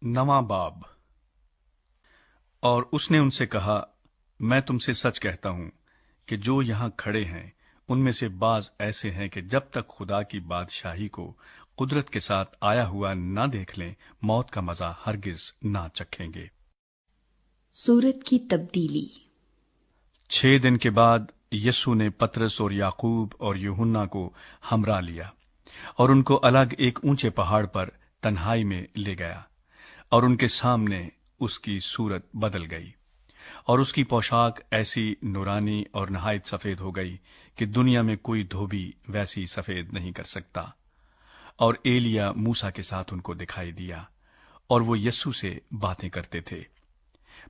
नवां बाब। और उसने उनसे कहा, मैं तुमसे सच कहता हूं कि जो यहां खड़े हैं उनमें से बाज ऐसे हैं कि जब तक खुदा की बादशाही को कुदरत के साथ आया हुआ न देख लें, मौत का मजा हरगिज ना चखेंगे। सूरत की तब्दीली। 6 दिन के बाद यीशु ने पतरस और याकूब और यूहन्ना को हमरा लिया और उनको अलग एक ऊंचे पहाड़ पर तन्हाई में ले गया, और उनके सामने उसकी सूरत बदल गई और उसकी पोशाक ऐसी नूरानी और नहायत सफेद हो गई कि दुनिया में कोई धोबी वैसी सफेद नहीं कर सकता। और एलिया मूसा के साथ उनको दिखाई दिया और वो यीशु से बातें करते थे।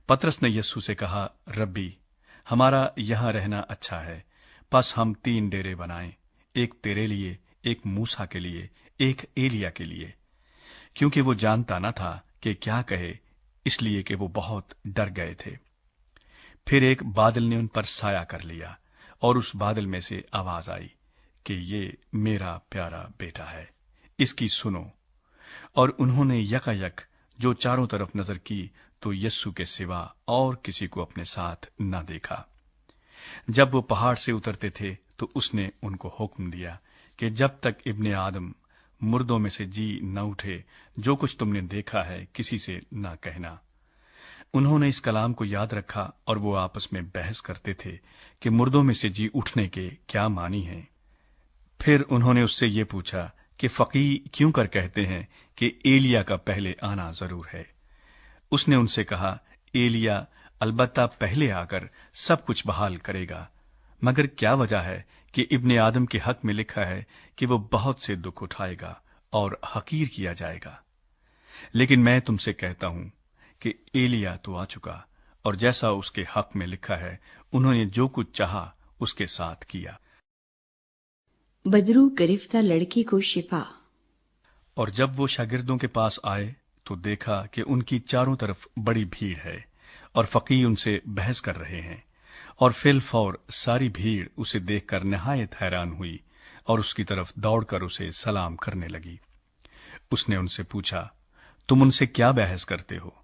पतरस ने यीशु से कहा, रब्बी, हमारा यहां रहना अच्छा है, बस हम 3 डेरे बनाएं, एक तेरे लिए, एक मूसा के लिए, एक एलिया के लिए। क्योंकि वो जानता न था कि क्या कहे, इसलिए कि वो बहुत डर गए थे। फिर एक बादल ने उन पर साया कर लिया और उस बादल में से आवाज आई कि ये मेरा प्यारा बेटा है, इसकी सुनो। और उन्होंने यकायक जो चारों तरफ नजर की तो यीशु के सिवा और किसी को अपने साथ न देखा। जब वो पहाड़ से उतरते थे तो उसने उनको हुक्म दिया कि जब तक इब्ने आदम मुर्दों में से जी न उठे, जो कुछ तुमने देखा है किसी से न कहना। उन्होंने इस कलाम को याद रखा और वो आपस में बहस करते थे कि मुर्दों में से जी उठने के क्या मानी है। फिर उन्होंने उससे ये पूछा कि फकी क्यों कर कहते हैं कि एलिया का पहले आना जरूर है। उसने उनसे कहा, एलिया अलबत्ता पहले आकर सब कुछ बहाल करेगा, मगर क्या वजह है कि इब्ने आदम के हक में लिखा है कि वो बहुत से दुख उठाएगा और हकीर किया जाएगा। लेकिन मैं तुमसे कहता हूं कि एलिया तो आ चुका, और जैसा उसके हक में लिखा है उन्होंने जो कुछ चाहा उसके साथ किया। बदरू गिरफ्ता लड़की को शिफा। और जब वो शागिर्दों के पास आए तो देखा कि उनकी चारों तरफ बड़ी भीड़ है और फकीह उनसे बहस कर रहे हैं। और फिलफौर सारी भीड़ उसे देखकर नहायत हैरान हुई और उसकी तरफ दौड़कर उसे सलाम करने लगी। उसने उनसे पूछा, तुम उनसे क्या बहस करते हो?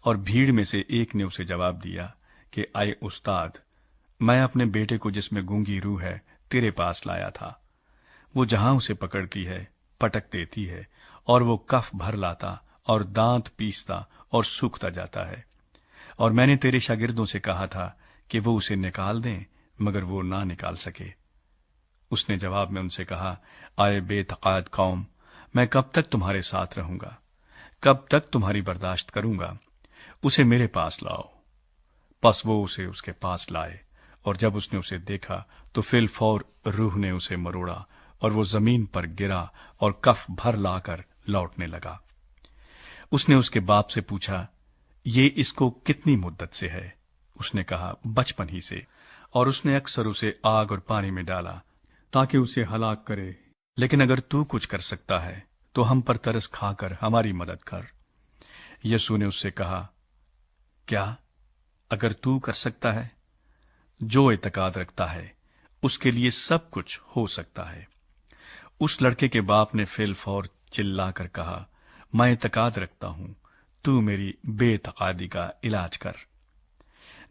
और भीड़ में से एक ने उसे जवाब दिया कि आए उस्ताद, मैं अपने बेटे को जिसमें गूंगी रूह है तेरे पास लाया था। वो जहां उसे पकड़ती है पटक देती है, और वो कफ भर लाता और दांत पीसता और सूखता जाता है। और मैंने तेरे शागिर्दों से कहा था कि वो उसे निकाल दें, मगर वो ना निकाल सके। उसने जवाब में उनसे कहा, आए बेतकाद कौम, मैं कब तक तुम्हारे साथ रहूंगा? कब तक तुम्हारी बर्दाश्त करूंगा? उसे मेरे पास लाओ। बस वो उसे उसके पास लाए, और जब उसने उसे देखा तो फिलफौर रूह ने उसे मरोड़ा और वो जमीन पर गिरा और कफ भर लाकर लौटने लगा। उसने उसके बाप से पूछा, ये इसको कितनी मुद्दत से है? उसने कहा, बचपन ही से, और उसने अक्सर उसे आग और पानी में डाला ताकि उसे हलाक करे। लेकिन अगर तू कुछ कर सकता है तो हम पर तरस खाकर हमारी मदद कर। यीशु ने उससे कहा, क्या अगर तू कर सकता है? जो एतकाद रखता है उसके लिए सब कुछ हो सकता है। उस लड़के के बाप ने फिलफौर चिल्लाकर कहा, मैं एतकाद रखता हूं, तू मेरी बेतकादी का इलाज कर।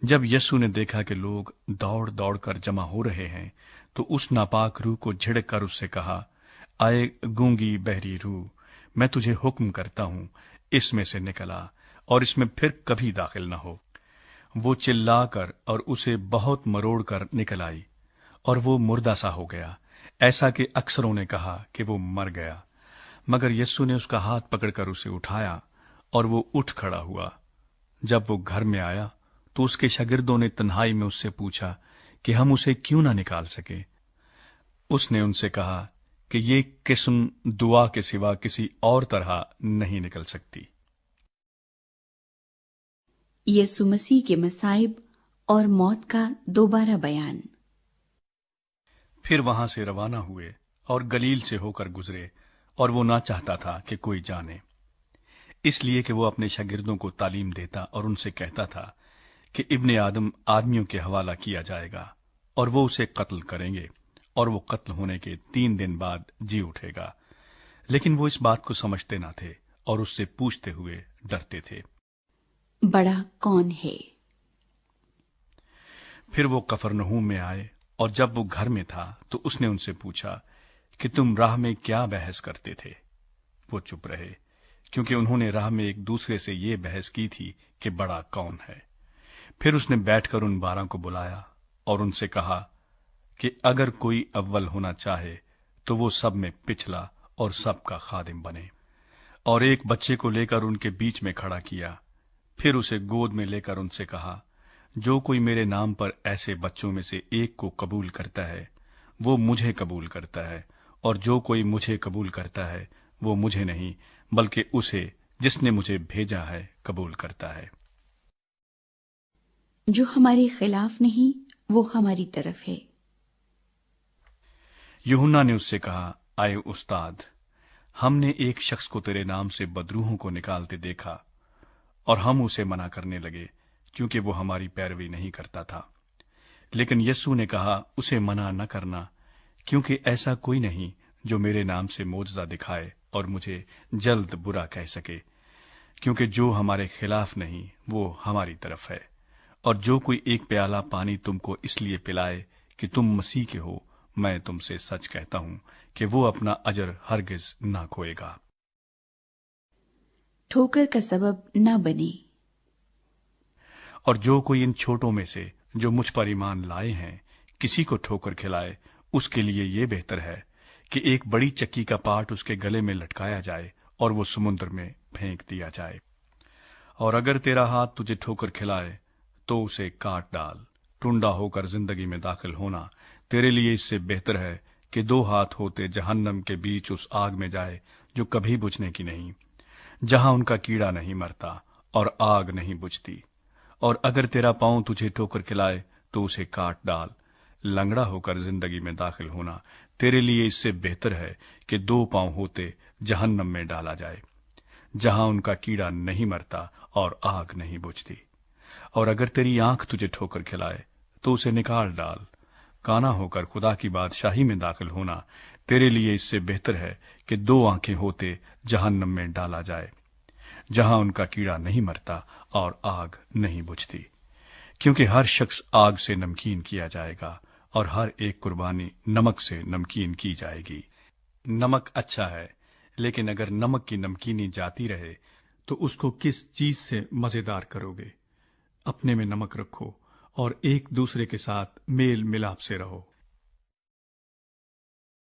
जब यीशु ने देखा कि लोग दौड़ दौड़ कर जमा हो रहे हैं तो उस नापाक रूह को झिड़क कर उससे कहा, आए गूंगी बहरी रूह, मैं तुझे हुक्म करता हूं, इसमें से निकल आ और इसमें फिर कभी दाखिल न हो। वो चिल्लाकर और उसे बहुत मरोड़ कर निकल आई, और वो मुर्दा सा हो गया, ऐसा कि अक्सरों ने कहा कि वो मर गया। मगर यीशु ने उसका हाथ पकड़कर उसे उठाया और वो उठ खड़ा हुआ। जब वो घर में आया तो उसके शागिर्दों ने तन्हाई में उससे पूछा कि हम उसे क्यों ना निकाल सके। उसने उनसे कहा कि ये किस्म दुआ के सिवा किसी और तरह नहीं निकल सकती। यीशु मसीह के मसाइब और मौत का दोबारा बयान। फिर वहां से रवाना हुए और गलील से होकर गुजरे, और वो ना चाहता था कि कोई जाने, इसलिए कि वो अपने शागिर्दों को तालीम देता और उनसे कहता था कि इब्ने आदम आदमियों के हवाला किया जाएगा और वो उसे कत्ल करेंगे, और वो कत्ल होने के 3 दिन बाद जी उठेगा। लेकिन वो इस बात को समझते न थे और उससे पूछते हुए डरते थे। बड़ा कौन है? फिर वो कफरनहूम में आए, और जब वो घर में था तो उसने उनसे पूछा कि तुम राह में क्या बहस करते थे। वो चुप रहे, क्योंकि उन्होंने राह में एक दूसरे से ये बहस की थी कि बड़ा कौन है। फिर उसने बैठकर उन 12 को बुलाया और उनसे कहा कि अगर कोई अव्वल होना चाहे तो वो सब में पिछला और सबका खादिम बने। और एक बच्चे को लेकर उनके बीच में खड़ा किया। फिर उसे गोद में लेकर उनसे कहा, जो कोई मेरे नाम पर ऐसे बच्चों में से एक को कबूल करता है वो मुझे कबूल करता है, और जो कोई मुझे कबूल करता है वो मुझे नहीं बल्कि उसे जिसने मुझे भेजा है कबूल करता है। जो हमारे खिलाफ नहीं वो हमारी तरफ है। यूहन्ना ने उससे कहा, आए उस्ताद, हमने एक शख्स को तेरे नाम से बदरूहों को निकालते देखा और हम उसे मना करने लगे, क्योंकि वो हमारी पैरवी नहीं करता था। लेकिन यस्सू ने कहा, उसे मना न करना, क्योंकि ऐसा कोई नहीं जो मेरे नाम से मोजज़ा दिखाए और मुझे जल्द बुरा कह सके, क्योंकि जो हमारे खिलाफ नहीं वो हमारी तरफ है। और जो कोई एक प्याला पानी तुमको इसलिए पिलाए कि तुम मसीह के हो, मैं तुमसे सच कहता हूं कि वो अपना अजर हरगिज ना खोएगा। ठोकर का सबब न बने। और जो कोई इन छोटों में से जो मुझ पर ईमान लाए हैं किसी को ठोकर खिलाए, उसके लिए ये बेहतर है कि एक बड़ी चक्की का पाट उसके गले में लटकाया जाए और वो समुद्र में फेंक दिया जाए। और अगर तेरा हाथ तुझे ठोकर खिलाए तो उसे काट डाल। टुंडा होकर जिंदगी में दाखिल होना तेरे लिए इससे बेहतर है कि 2 हाथ होते जहन्नम के बीच उस आग में जाए जो कभी बुझने की नहीं, जहां उनका कीड़ा नहीं मरता और आग नहीं बुझती। और अगर तेरा पांव तुझे ठोकर खिलाए तो उसे काट डाल। लंगड़ा होकर जिंदगी में दाखिल होना तेरे लिए इससे बेहतर है कि 2 पांव होते जहन्नम में डाला जाए, जहां उनका कीड़ा नहीं मरता और आग नहीं बुझती। और अगर तेरी आंख तुझे ठोकर खिलाए तो उसे निकाल डाल। काना होकर खुदा की बादशाही में दाखिल होना तेरे लिए इससे बेहतर है कि 2 आंखें होते जहन्नम में डाला जाए, जहां उनका कीड़ा नहीं मरता और आग नहीं बुझती। क्योंकि हर शख्स आग से नमकीन किया जाएगा और हर एक कुर्बानी नमक से नमकीन की जाएगी। नमक अच्छा है, लेकिन अगर नमक की नमकीनी जाती रहे तो उसको किस चीज से मजेदार करोगे? अपने में नमक रखो और एक दूसरे के साथ मेल मिलाप से रहो।